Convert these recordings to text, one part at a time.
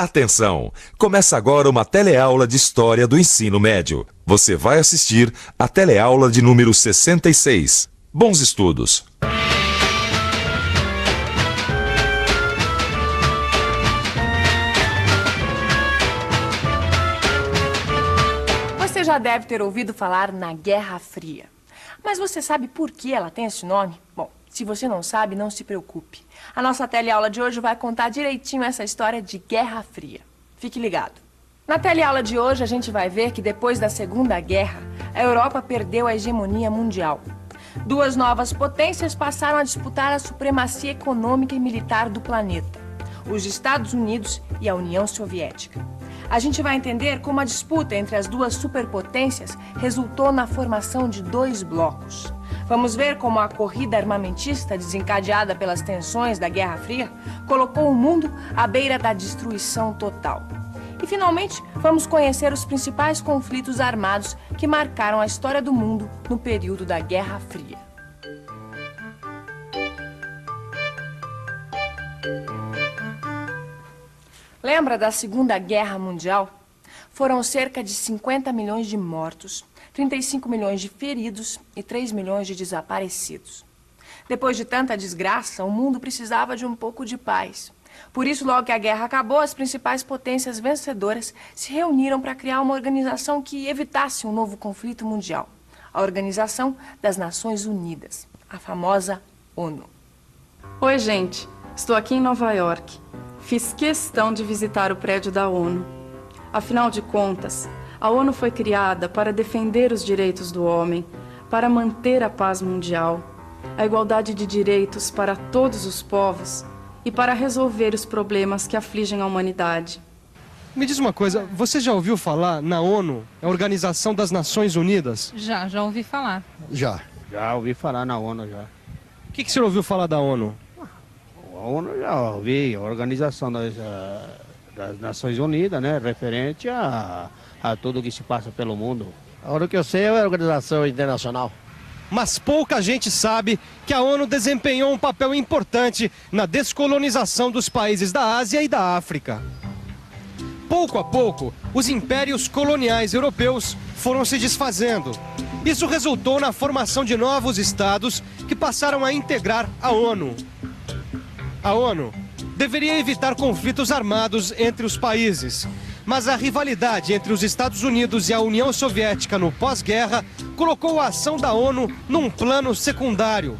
Atenção! Começa agora uma teleaula de História do Ensino Médio. Você vai assistir a teleaula de número 66. Bons estudos! Você já deve ter ouvido falar na Guerra Fria. Mas você sabe por que ela tem esse nome? Bom, se você não sabe, não se preocupe. A nossa teleaula de hoje vai contar direitinho essa história de Guerra Fria. Fique ligado. Na teleaula de hoje, a gente vai ver que depois da Segunda Guerra, a Europa perdeu a hegemonia mundial. Duas novas potências passaram a disputar a supremacia econômica e militar do planeta: os Estados Unidos e a União Soviética. A gente vai entender como a disputa entre as duas superpotências resultou na formação de dois blocos. Vamos ver como a corrida armamentista desencadeada pelas tensões da Guerra Fria colocou o mundo à beira da destruição total. E, finalmente, vamos conhecer os principais conflitos armados que marcaram a história do mundo no período da Guerra Fria. Lembra da Segunda Guerra Mundial? Foram cerca de 50 milhões de mortos, 35 milhões de feridos e 3 milhões de desaparecidos. Depois de tanta desgraça, o mundo precisava de um pouco de paz. Por isso, logo que a guerra acabou, as principais potências vencedoras se reuniram para criar uma organização que evitasse um novo conflito mundial. A Organização das Nações Unidas, a famosa ONU. Oi, gente. Estou aqui em Nova York. Fiz questão de visitar o prédio da ONU. Afinal de contas, a ONU foi criada para defender os direitos do homem, para manter a paz mundial, a igualdade de direitos para todos os povos e para resolver os problemas que afligem a humanidade. Me diz uma coisa, você já ouviu falar na ONU, a Organização das Nações Unidas? Já ouvi falar. Já ouvi falar na ONU, já. O que o senhor ouviu falar da ONU? A ONU já ouvi, a Organização das Nações Unidas, né, referente a tudo que se passa pelo mundo. A ONU que eu sei é a Organização Internacional. Mas pouca gente sabe que a ONU desempenhou um papel importante na descolonização dos países da Ásia e da África. Pouco a pouco, os impérios coloniais europeus foram se desfazendo. Isso resultou na formação de novos estados que passaram a integrar a ONU. A ONU deveria evitar conflitos armados entre os países, mas a rivalidade entre os Estados Unidos e a União Soviética no pós-guerra colocou a ação da ONU num plano secundário.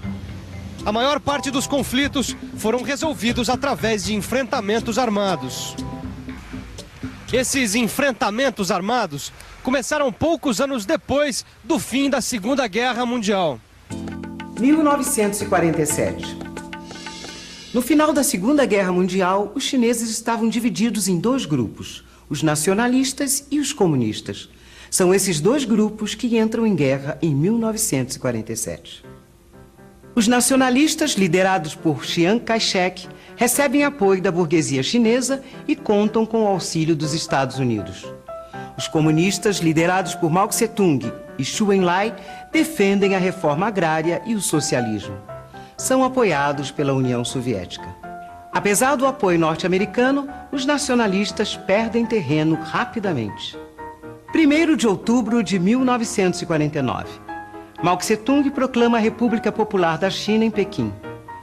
A maior parte dos conflitos foram resolvidos através de enfrentamentos armados. Esses enfrentamentos armados começaram poucos anos depois do fim da Segunda Guerra Mundial. 1947. No final da Segunda Guerra Mundial, os chineses estavam divididos em dois grupos, os nacionalistas e os comunistas. São esses dois grupos que entram em guerra em 1947. Os nacionalistas, liderados por Chiang Kai-shek, recebem apoio da burguesia chinesa e contam com o auxílio dos Estados Unidos. Os comunistas, liderados por Mao Tse-tung e Zhou Enlai, defendem a reforma agrária e o socialismo. São apoiados pela União Soviética. Apesar do apoio norte-americano, os nacionalistas perdem terreno rapidamente. 1º de outubro de 1949. Mao Tse-tung proclama a República Popular da China em Pequim.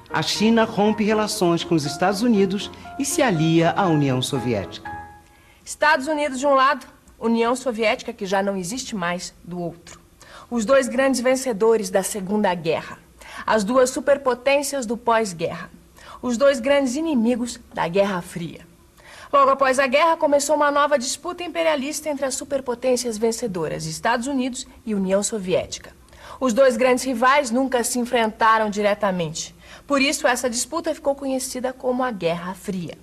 A China rompe relações com os Estados Unidos e se alia à União Soviética. Estados Unidos de um lado, União Soviética, que já não existe mais, do outro. Os dois grandes vencedores da Segunda Guerra. As duas superpotências do pós-guerra. Os dois grandes inimigos da Guerra Fria. Logo após a guerra, começou uma nova disputa imperialista entre as superpotências vencedoras, Estados Unidos e União Soviética. Os dois grandes rivais nunca se enfrentaram diretamente. Por isso, essa disputa ficou conhecida como a Guerra Fria.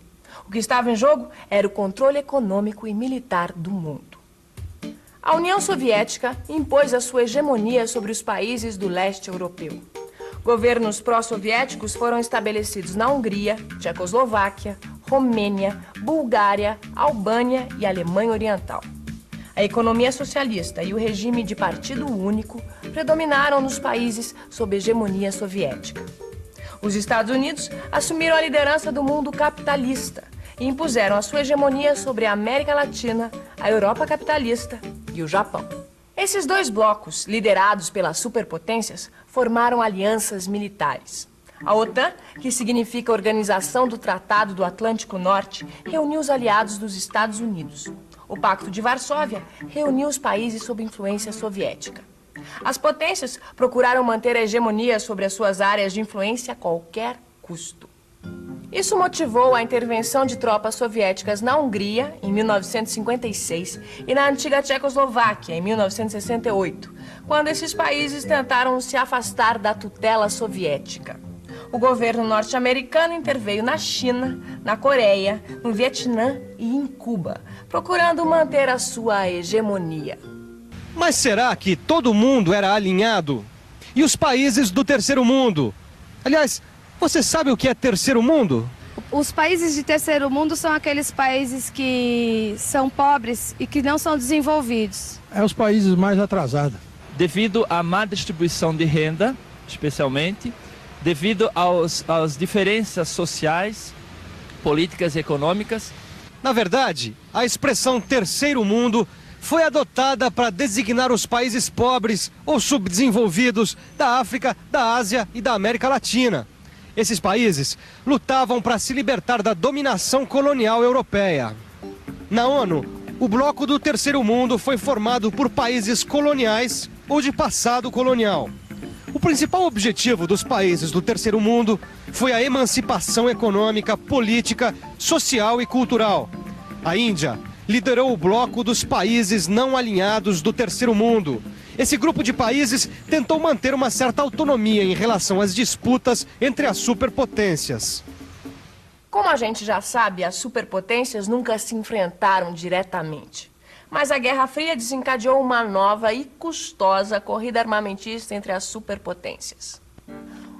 O que estava em jogo era o controle econômico e militar do mundo. A União Soviética impôs a sua hegemonia sobre os países do leste europeu. Governos pró-soviéticos foram estabelecidos na Hungria, Tchecoslováquia, Romênia, Bulgária, Albânia e Alemanha Oriental. A economia socialista e o regime de partido único predominaram nos países sob hegemonia soviética. Os Estados Unidos assumiram a liderança do mundo capitalista, e impuseram a sua hegemonia sobre a América Latina, a Europa capitalista e o Japão. Esses dois blocos, liderados pelas superpotências, formaram alianças militares. A OTAN, que significa Organização do Tratado do Atlântico Norte, reuniu os aliados dos Estados Unidos. O Pacto de Varsóvia reuniu os países sob influência soviética. As potências procuraram manter a hegemonia sobre as suas áreas de influência a qualquer custo. Isso motivou a intervenção de tropas soviéticas na Hungria, em 1956, e na antiga Tchecoslováquia, em 1968, quando esses países tentaram se afastar da tutela soviética. O governo norte-americano interveio na China, na Coreia, no Vietnã e em Cuba, procurando manter a sua hegemonia. Mas será que todo mundo era alinhado? E os países do terceiro mundo? Aliás, você sabe o que é terceiro mundo? Os países de terceiro mundo são aqueles países que são pobres e que não são desenvolvidos. É os países mais atrasados. Devido à má distribuição de renda, especialmente, devido às diferenças sociais, políticas e econômicas. Na verdade, a expressão terceiro mundo foi adotada para designar os países pobres ou subdesenvolvidos da África, da Ásia e da América Latina. Esses países lutavam para se libertar da dominação colonial europeia. Na ONU, o bloco do terceiro mundo foi formado por países coloniais ou de passado colonial. O principal objetivo dos países do terceiro mundo foi a emancipação econômica, política, social e cultural. A Índia liderou o bloco dos países não alinhados do terceiro mundo. Esse grupo de países tentou manter uma certa autonomia em relação às disputas entre as superpotências. Como a gente já sabe, as superpotências nunca se enfrentaram diretamente. Mas a Guerra Fria desencadeou uma nova e custosa corrida armamentista entre as superpotências.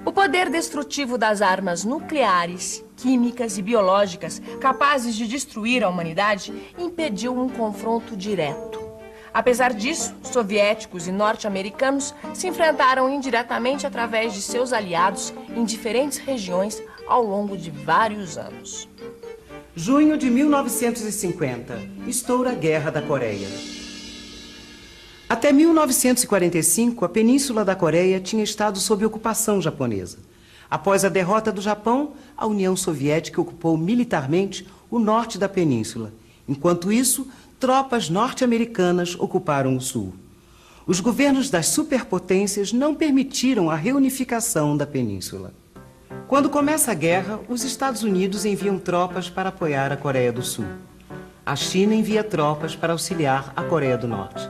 O poder destrutivo das armas nucleares, químicas e biológicas capazes de destruir a humanidade impediu um confronto direto. Apesar disso, soviéticos e norte-americanos se enfrentaram indiretamente através de seus aliados em diferentes regiões ao longo de vários anos. Junho de 1950, estoura a Guerra da Coreia. Até 1945, a Península da Coreia tinha estado sob ocupação japonesa. Após a derrota do Japão, a União Soviética ocupou militarmente o norte da península. Enquanto isso, tropas norte-americanas ocuparam o sul. Os governos das superpotências não permitiram a reunificação da península. Quando começa a guerra, os Estados Unidos enviam tropas para apoiar a Coreia do Sul. A China envia tropas para auxiliar a Coreia do Norte.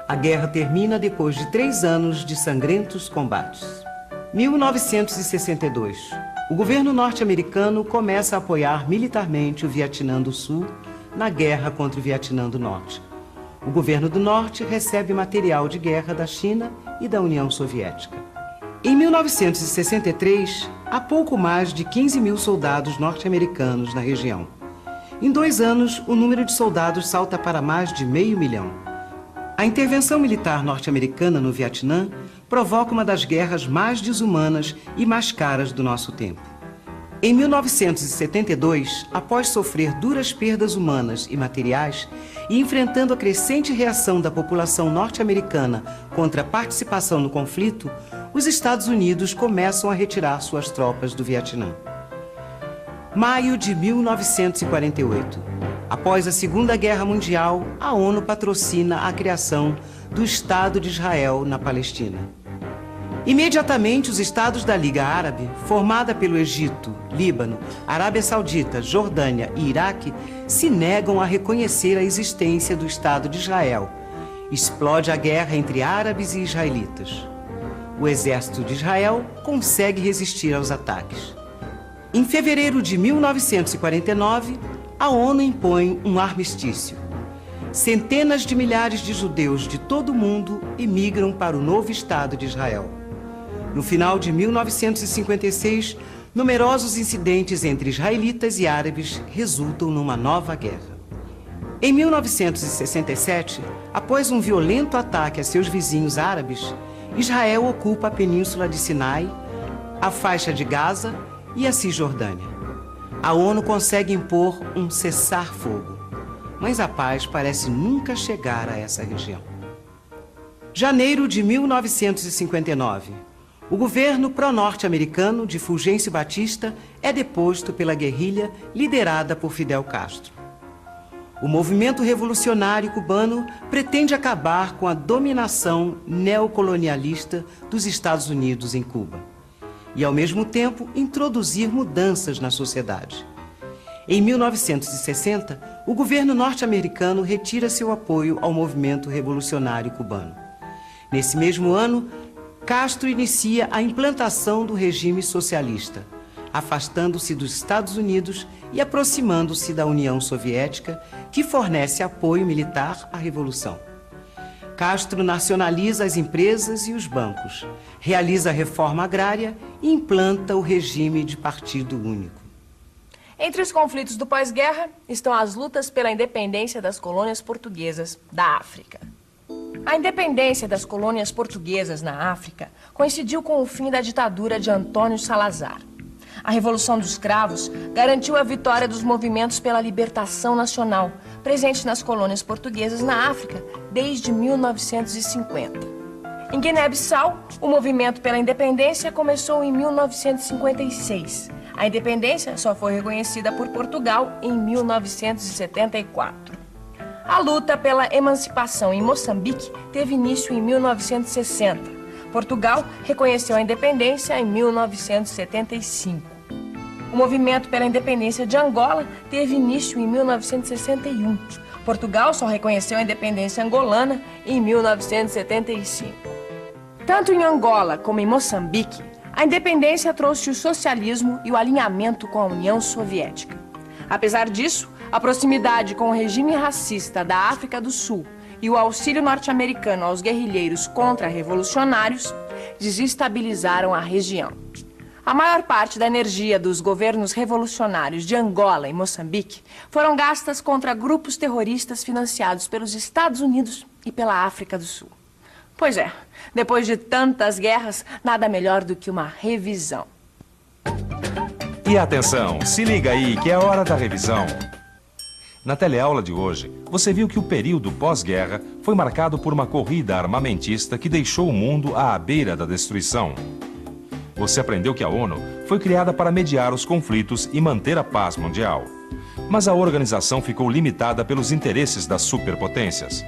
A guerra termina depois de 3 anos de sangrentos combates. 1962. O governo norte-americano começa a apoiar militarmente o Vietnã do Sul na guerra contra o Vietnã do Norte. O governo do Norte recebe material de guerra da China e da União Soviética. Em 1963, há pouco mais de 15 mil soldados norte-americanos na região. Em 2 anos, o número de soldados salta para mais de 500 mil. A intervenção militar norte-americana no Vietnã provoca uma das guerras mais desumanas e mais caras do nosso tempo. Em 1972, após sofrer duras perdas humanas e materiais e enfrentando a crescente reação da população norte-americana contra a participação no conflito, os Estados Unidos começam a retirar suas tropas do Vietnã. Maio de 1948. Após a Segunda Guerra Mundial, a ONU patrocina a criação do Estado de Israel na Palestina. Imediatamente, os estados da Liga Árabe, formada pelo Egito, Líbano, Arábia Saudita, Jordânia e Iraque, se negam a reconhecer a existência do Estado de Israel. Explode a guerra entre árabes e israelitas. O exército de Israel consegue resistir aos ataques. Em fevereiro de 1949, a ONU impõe um armistício. Centenas de milhares de judeus de todo o mundo emigram para o novo Estado de Israel. No final de 1956, numerosos incidentes entre israelitas e árabes resultam numa nova guerra. Em 1967, após um violento ataque a seus vizinhos árabes, Israel ocupa a península de Sinai, a faixa de Gaza e a Cisjordânia. a ONU consegue impor um cessar-fogo, mas a paz parece nunca chegar a essa região. Janeiro de 1959. O governo pró-norte-americano de Fulgêncio Batista é deposto pela guerrilha liderada por Fidel Castro. O movimento revolucionário cubano pretende acabar com a dominação neocolonialista dos Estados Unidos em Cuba e, ao mesmo tempo, introduzir mudanças na sociedade. Em 1960, o governo norte-americano retira seu apoio ao movimento revolucionário cubano. Nesse mesmo ano, Castro inicia a implantação do regime socialista, afastando-se dos Estados Unidos e aproximando-se da União Soviética, que fornece apoio militar à Revolução. Castro nacionaliza as empresas e os bancos, realiza a reforma agrária e implanta o regime de partido único. Entre os conflitos do pós-guerra estão as lutas pela independência das colônias portuguesas da África. A independência das colônias portuguesas na África coincidiu com o fim da ditadura de Antônio Salazar. A Revolução dos Cravos garantiu a vitória dos movimentos pela libertação nacional, presentes nas colônias portuguesas na África desde 1950. Em Guiné-Bissau, o movimento pela independência começou em 1956. A independência só foi reconhecida por Portugal em 1974. A luta pela emancipação em Moçambique teve início em 1960. Portugal reconheceu a independência em 1975. O movimento pela independência de Angola teve início em 1961. Portugal só reconheceu a independência angolana em 1975. Tanto em Angola como em Moçambique, a independência trouxe o socialismo e o alinhamento com a União Soviética. Apesar disso, a proximidade com o regime racista da África do Sul e o auxílio norte-americano aos guerrilheiros contra-revolucionários desestabilizaram a região. A maior parte da energia dos governos revolucionários de Angola e Moçambique foram gastas contra grupos terroristas financiados pelos Estados Unidos e pela África do Sul. Pois é, depois de tantas guerras, nada melhor do que uma revisão. E atenção, se liga aí que é hora da revisão. Na teleaula de hoje, você viu que o período pós-guerra foi marcado por uma corrida armamentista que deixou o mundo à beira da destruição. Você aprendeu que a ONU foi criada para mediar os conflitos e manter a paz mundial. Mas a organização ficou limitada pelos interesses das superpotências.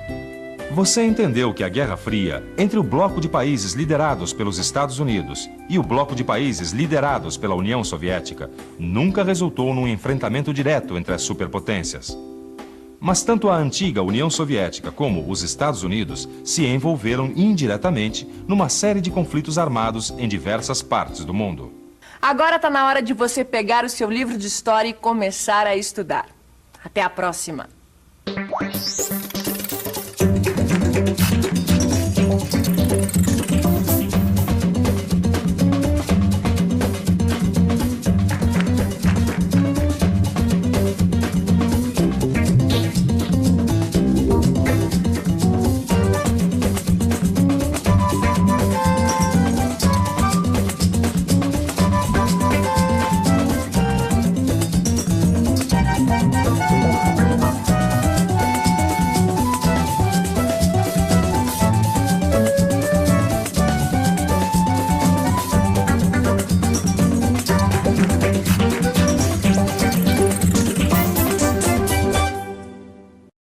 Você entendeu que a Guerra Fria, entre o bloco de países liderados pelos Estados Unidos e o bloco de países liderados pela União Soviética, nunca resultou num enfrentamento direto entre as superpotências. Mas tanto a antiga União Soviética como os Estados Unidos se envolveram indiretamente numa série de conflitos armados em diversas partes do mundo. Agora está na hora de você pegar o seu livro de história e começar a estudar. Até a próxima!